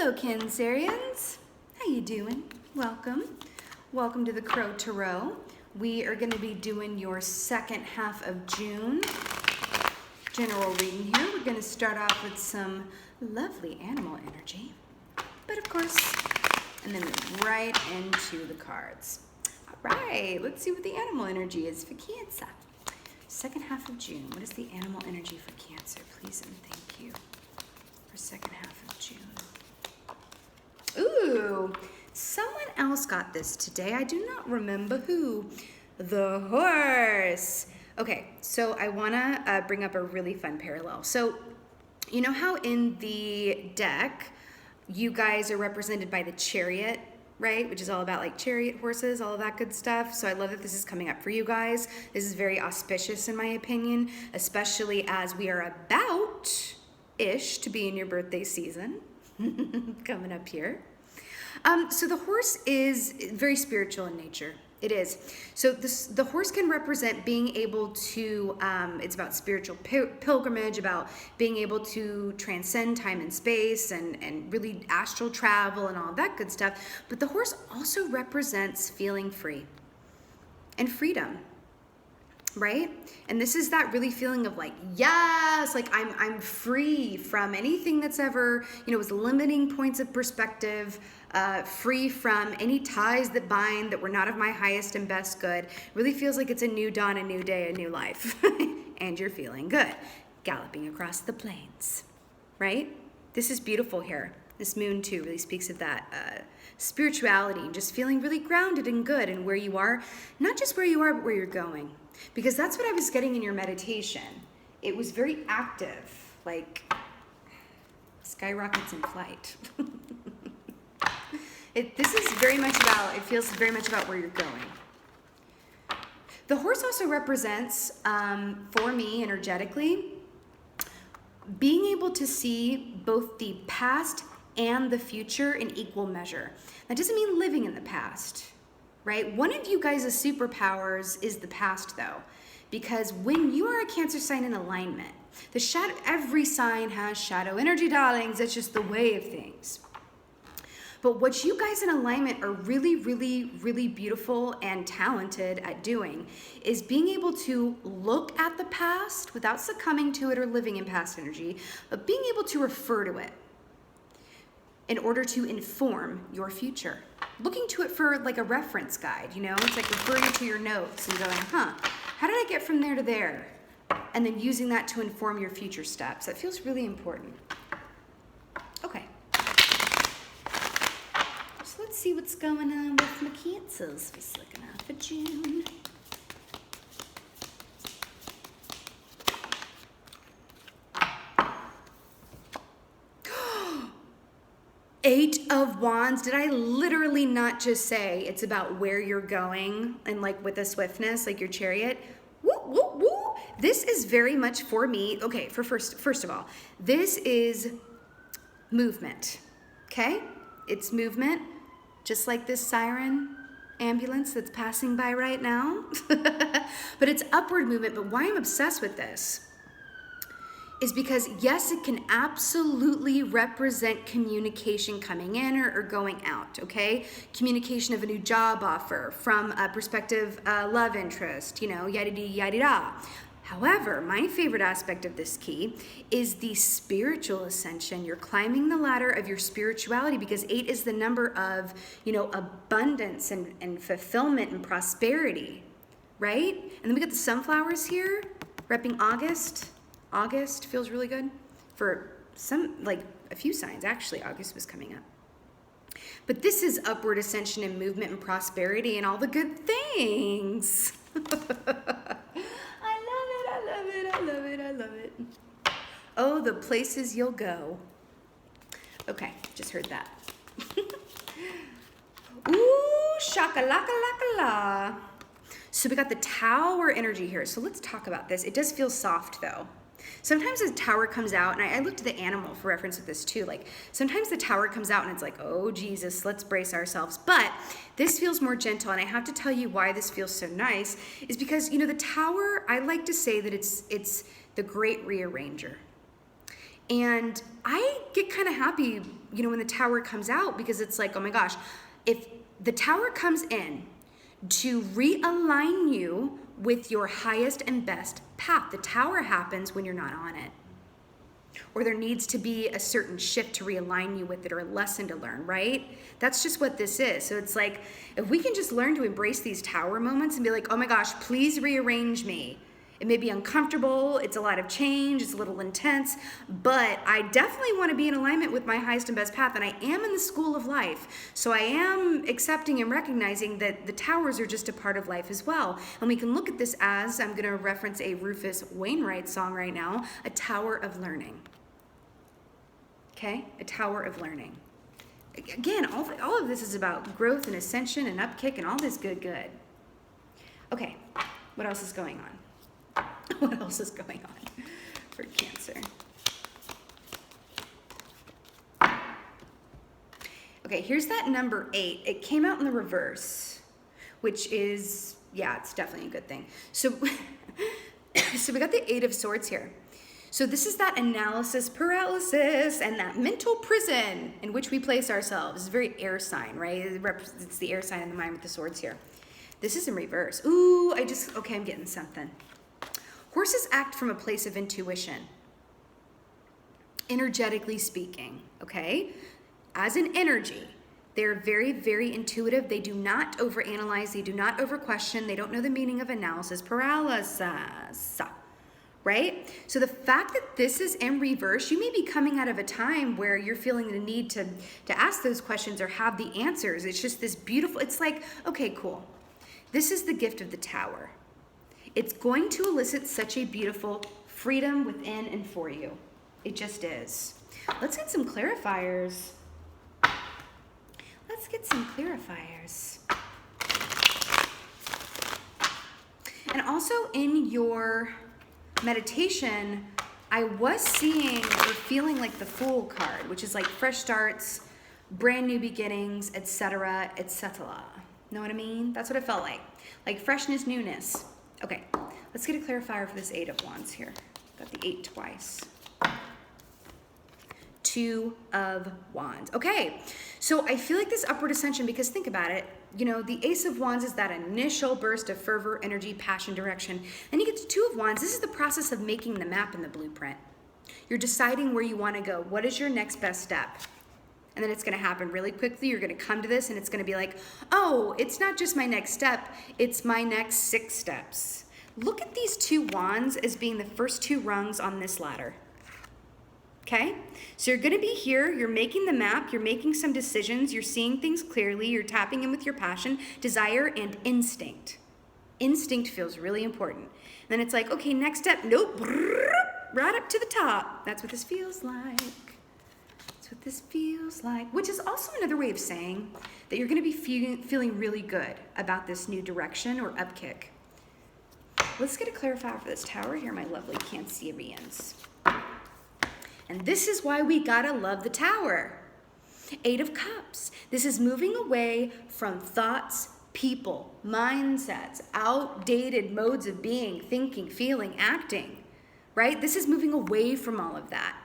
Hello, Cancerians. How you doing? Welcome. Welcome to the Crow Tarot. We are going to be doing your second half of June general reading here. We're going to start off with some lovely animal energy, but of course, and then move right into the cards. All right, let's see what the animal energy is for Cancer. Second half of June. What is the animal energy for Cancer? Please and thank you. For second half of June. Ooh, someone else got this today. I do not remember who. The horse. Okay, so I want to bring up a really fun parallel. So, you know how in the deck, you guys are represented by the chariot, right? Which is all about like chariot horses, all of that good stuff. So I love that this is coming up for you guys. This is very auspicious in my opinion, especially as we are about-ish to be in your birthday season coming up here. So the horse is very spiritual in nature. It is. So the horse can represent being able to, it's about spiritual pilgrimage, about being able to transcend time and space and really astral travel and all that good stuff. But the horse also represents feeling free and freedom, right? And this is that really feeling of like, yes, like I'm free from anything that's ever, was limiting points of perspective, free from any ties that bind that were not of my highest and best good. Really feels like it's a new dawn, a new day, a new life. And you're feeling good. Galloping across the plains, right? This is beautiful here. This moon too really speaks of that spirituality and just feeling really grounded and good and where you are, not just where you are, but where you're going. Because that's what I was getting in your meditation. It was very active, like skyrockets in flight. This is very much about, it feels very much about where you're going. The horse also represents, for me energetically, being able to see both the past and the future in equal measure. That doesn't mean living in the past, right? One of you guys' superpowers is the past though, because when you are a Cancer sign in alignment, every sign has shadow energy, darlings. That's just the way of things. But what you guys in alignment are really, really, really beautiful and talented at doing is being able to look at the past without succumbing to it or living in past energy, but being able to refer to it in order to inform your future. Looking to it for like a reference guide, It's like referring to your notes and going, how did I get from there to there? And then using that to inform your future steps. That feels really important. Okay. So let's see what's going on with my Cancers for second half of June. Eight of Wands. Did I literally not just say it's about where you're going and like with a swiftness, like your chariot? Woo, woo, woo. This is very much for me. Okay, first of all, this is movement, okay? It's movement, just like this siren ambulance that's passing by right now. But it's upward movement. But why I'm obsessed with this is because, yes, it can absolutely represent communication coming in or going out, okay? Communication of a new job offer from a prospective love interest, yada-dee-yada-da. However, my favorite aspect of this key is the spiritual ascension. You're climbing the ladder of your spirituality because 8 is the number of, abundance and fulfillment and prosperity, right? And then we got the sunflowers here, repping August. August feels really good for a few signs. Actually, August was coming up. But this is upward ascension and movement and prosperity and all the good things. I love it. Oh, the places you'll go. Okay, just heard that. Ooh, shaka-laka-laka-la. So we got the Tower energy here. So let's talk about this. It does feel soft though. Sometimes the Tower comes out, and I looked at the animal for reference with this too. Like sometimes the Tower comes out and it's like, oh Jesus, let's brace ourselves. But this feels more gentle, and I have to tell you why this feels so nice is because, the Tower, I like to say that it's the great rearranger. And I get kind of happy, when the tower comes out, because it's like, oh my gosh, if the tower comes in to realign you with your highest and best path, the tower happens when you're not on it. Or there needs to be a certain shift to realign you with it, or a lesson to learn, right? That's just what this is. So it's like, if we can just learn to embrace these tower moments and be like, oh my gosh, please rearrange me. It may be uncomfortable, it's a lot of change, it's a little intense, but I definitely want to be in alignment with my highest and best path, and I am in the school of life. So I am accepting and recognizing that the towers are just a part of life as well. And we can look at this as, I'm going to reference a Rufus Wainwright song right now, a tower of learning. Okay? A tower of learning. Again, all of this is about growth and ascension and upkick and all this good. Okay, what else is going on? What else is going on for Cancer? Okay, here's that number 8. It came out in the reverse, which is, yeah, it's definitely a good thing. So, so we got the 8 of Swords here. So this is that analysis paralysis and that mental prison in which we place ourselves. It's a very air sign, right? It's the air sign in the mind with the swords here. This is in reverse. Ooh, okay, I'm getting something. Horses act from a place of intuition, energetically speaking, okay? As an energy, they're very, very intuitive. They do not overanalyze. They do not overquestion. They don't know the meaning of analysis paralysis, right? So the fact that this is in reverse, you may be coming out of a time where you're feeling the need to ask those questions or have the answers. It's just this beautiful, it's like, okay, cool. This is the gift of the tower. It's going to elicit such a beautiful freedom within and for you. It just is. Let's get some clarifiers. Let's get some clarifiers. And also in your meditation, I was seeing or feeling like the Fool card, which is like fresh starts, brand new beginnings, etc., etc. Know what I mean? That's what it felt like freshness, newness. Okay, let's get a clarifier for this 8 of Wands here. Got the 8 twice. 2 of Wands. Okay, so I feel like this upward ascension, because think about it, the Ace of Wands is that initial burst of fervor, energy, passion, direction. Then you get to 2 of Wands. This is the process of making the map and the blueprint. You're deciding where you want to go. What is your next best step? And then it's going to happen really quickly. You're going to come to this and it's going to be like, oh, it's not just my next step. It's my next 6 steps. Look at these 2 wands as being the first 2 rungs on this ladder. Okay? So you're going to be here. You're making the map. You're making some decisions. You're seeing things clearly. You're tapping in with your passion, desire, and instinct. Instinct feels really important. And then it's like, okay, next step. Nope. Right up to the top. That's what this feels like. That's what this feels like, which is also another way of saying that you're going to be feeling really good about this new direction or upkick. Let's get a clarifier for this tower here, my lovely Cancerians. And this is why we gotta love the tower. 8 of Cups. This is moving away from thoughts, people, mindsets, outdated modes of being, thinking, feeling, acting, right? This is moving away from all of that.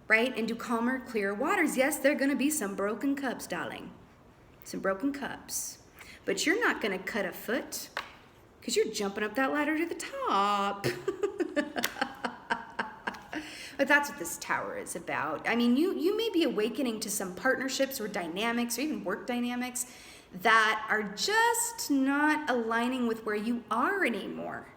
Right? Into calmer, clearer waters. Yes, there are going to be some broken cups, darling. Some broken cups. But you're not going to cut a foot because you're jumping up that ladder to the top. But that's what this tower is about. I mean, you may be awakening to some partnerships or dynamics or even work dynamics that are just not aligning with where you are anymore.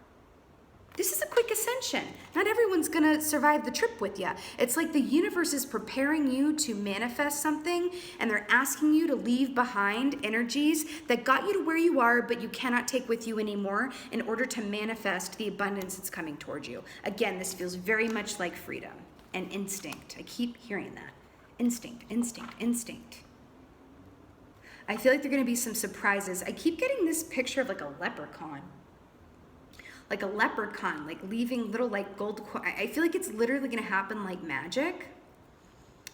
This is a quick ascension. Not everyone's gonna survive the trip with you. It's like the universe is preparing you to manifest something, and they're asking you to leave behind energies that got you to where you are, but you cannot take with you anymore in order to manifest the abundance that's coming towards you. Again, this feels very much like freedom and instinct. I keep hearing that. Instinct, instinct, instinct. I feel like there are gonna be some surprises. I keep getting this picture of like a leprechaun. Like a leprechaun, like leaving little like gold. I feel like it's literally gonna happen like magic.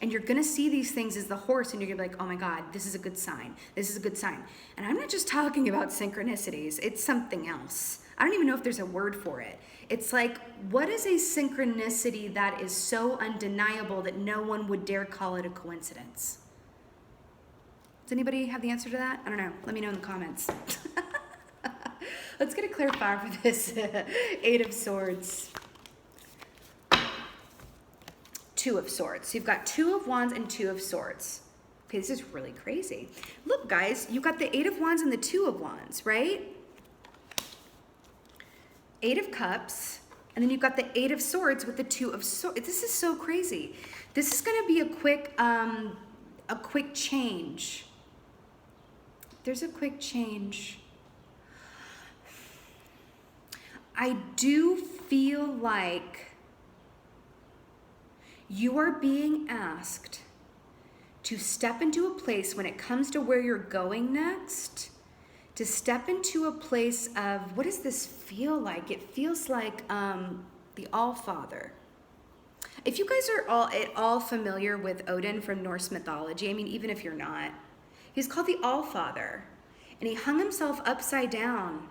And you're gonna see these things as the horse and you're gonna be like, oh my God, this is a good sign. This is a good sign. And I'm not just talking about synchronicities, it's something else. I don't even know if there's a word for it. It's like, what is a synchronicity that is so undeniable that no one would dare call it a coincidence? Does anybody have the answer to that? I don't know. Let me know in the comments. Let's get a clarifier for this Eight of Swords. Two of Swords. So you've got Two of Wands and Two of Swords. Okay, this is really crazy. Look, guys, you got the Eight of Wands and the Two of Wands, right? Eight of Cups, and then you've got the Eight of Swords with the Two of Swords. This is so crazy. This is going to be a quick change. There's a quick change. I do feel like you are being asked to step into a place when it comes to where you're going next, to step into a place of, what does this feel like? It feels like the All-Father. If you guys are at all familiar with Odin from Norse mythology, I mean, even if you're not, he's called the All-Father, and he hung himself upside down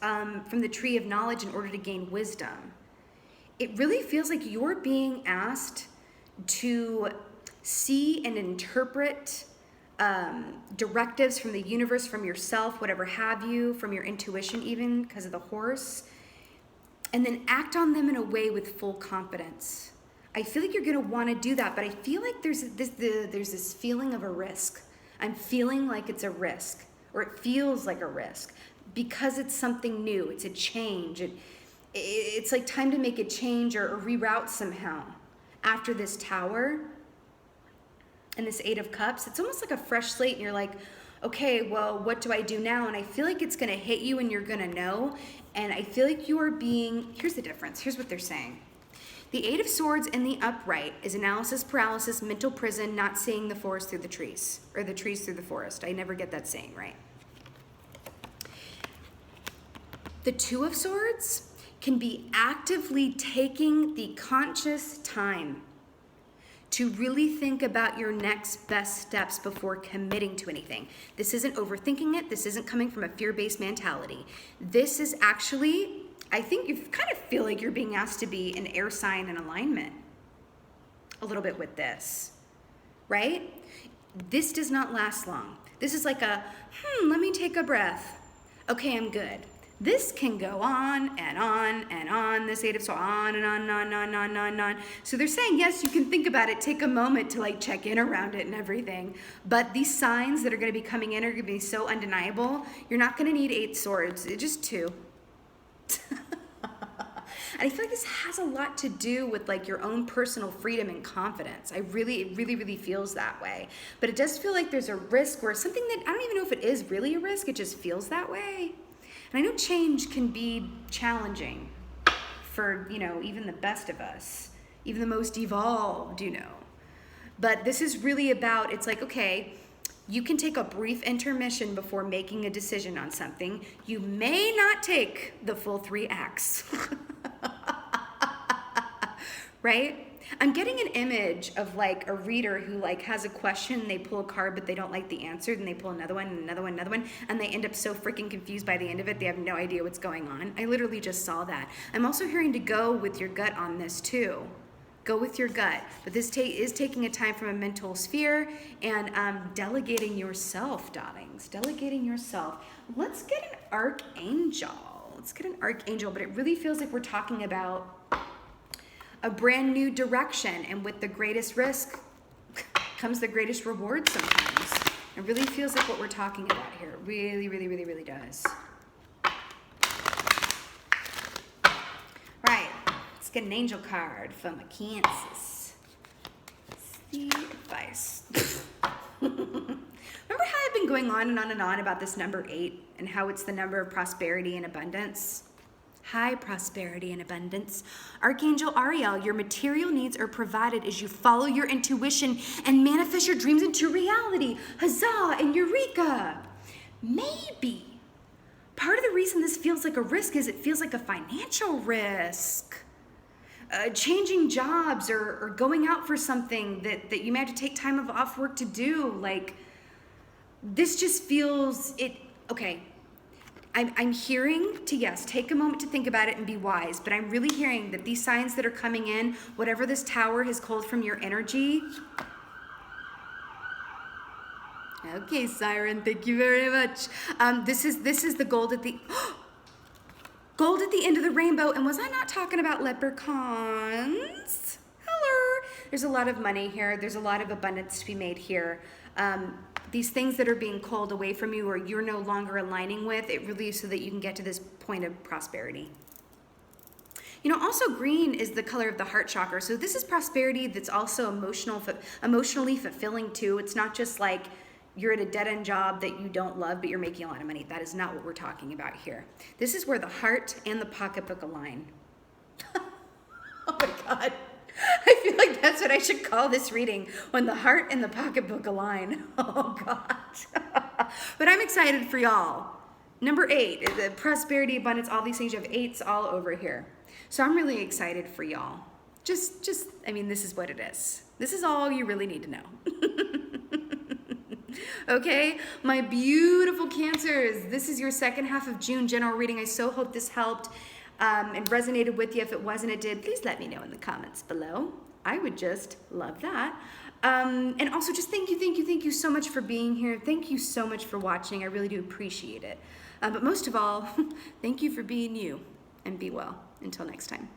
from the tree of knowledge in order to gain wisdom. It really feels like you're being asked to see and interpret directives from the universe, from yourself, whatever have you, from your intuition even, because of the horse, and then act on them in a way with full confidence. I feel like you're going to want to do that, but I feel like there's this feeling of a risk. I'm feeling like it's a risk, or it feels like a risk, because it's something new. It's a change. It's like time to make a change or reroute somehow. After this Tower and this Eight of Cups, it's almost like a fresh slate, and you're like, okay, well, what do I do now? And I feel like it's going to hit you and you're going to know. And I feel like you are being, here's the difference. Here's what they're saying. The Eight of Swords in the upright is analysis paralysis, mental prison, not seeing the forest through the trees, or the trees through the forest. I never get that saying right. The Two of Swords can be actively taking the conscious time to really think about your next best steps before committing to anything. This isn't overthinking it. This isn't coming from a fear-based mentality. This is actually, I think you kind of feel like you're being asked to be an air sign in alignment a little bit with this, right? This does not last long. This is like a, let me take a breath. Okay, I'm good. This can go on and on and on. This Eight of Swords, on and on and on and on and on and on. So they're saying, yes, you can think about it, take a moment to like check in around it and everything. But these signs that are going to be coming in are going to be so undeniable. You're not going to need 8 swords, just 2. And I feel like this has a lot to do with like your own personal freedom and confidence. It really feels that way. But it does feel like there's a risk or something that, I don't even know if it is really a risk, it just feels that way. And I know change can be challenging for, even the best of us, even the most evolved, But this is really about, it's like, okay, you can take a brief intermission before making a decision on something. You may not take the full 3 acts. Right? I'm getting an image of like a reader who like has a question, they pull a card, but they don't like the answer, then they pull another one, and another one, another one, and they end up so freaking confused by the end of it, they have no idea what's going on. I literally just saw that. I'm also hearing to go with your gut on this too. Go with your gut. But this is taking a time from a mental sphere and delegating yourself, darlings. Delegating yourself. Let's get an archangel. But it really feels like we're talking about a brand new direction, and with the greatest risk comes the greatest reward sometimes. It really feels like what we're talking about here. It really does. Right, let's get an angel card from a Kansas. What's the advice? Remember how I've been going on and on and on about this number 8 and how it's the number of prosperity and abundance? High prosperity and abundance. Archangel Ariel, your material needs are provided as you follow your intuition and manifest your dreams into reality. Huzzah and eureka. Maybe part of the reason this feels like a risk is it feels like a financial risk. Changing jobs or going out for something that you may have to take time off work to do. Like, this just feels okay. I'm hearing to, yes, take a moment to think about it and be wise, but I'm really hearing that these signs that are coming in, whatever this tower has called from your energy. Okay, Siren, thank you very much. This is the gold at the gold at the end of the rainbow. And was I not talking about leprechauns? Hello. There's a lot of money here. There's a lot of abundance to be made here. These things that are being called away from you or you're no longer aligning with, it really is so that you can get to this point of prosperity. You know, also green is the color of the heart chakra. So this is prosperity that's also emotionally fulfilling too. It's not just like you're at a dead-end job that you don't love, but you're making a lot of money. That is not what we're talking about here. This is where the heart and the pocketbook align. Oh my God. I feel like that's what I should call this reading, when the heart and the pocketbook align. Oh God. But I'm excited for y'all. Number 8, the prosperity, abundance, all these things. You have 8s all over here. So I'm really excited for y'all. I mean, this is what it is. This is all you really need to know. Okay, my beautiful Cancers, this is your second half of June general reading. I so hope this helped and resonated with you. If it wasn't, it did. Please let me know in the comments below. I would just love that. And also just thank you so much for being here. Thank you so much for watching. I really do appreciate it. But most of all, thank you for being you, and be well. Until next time.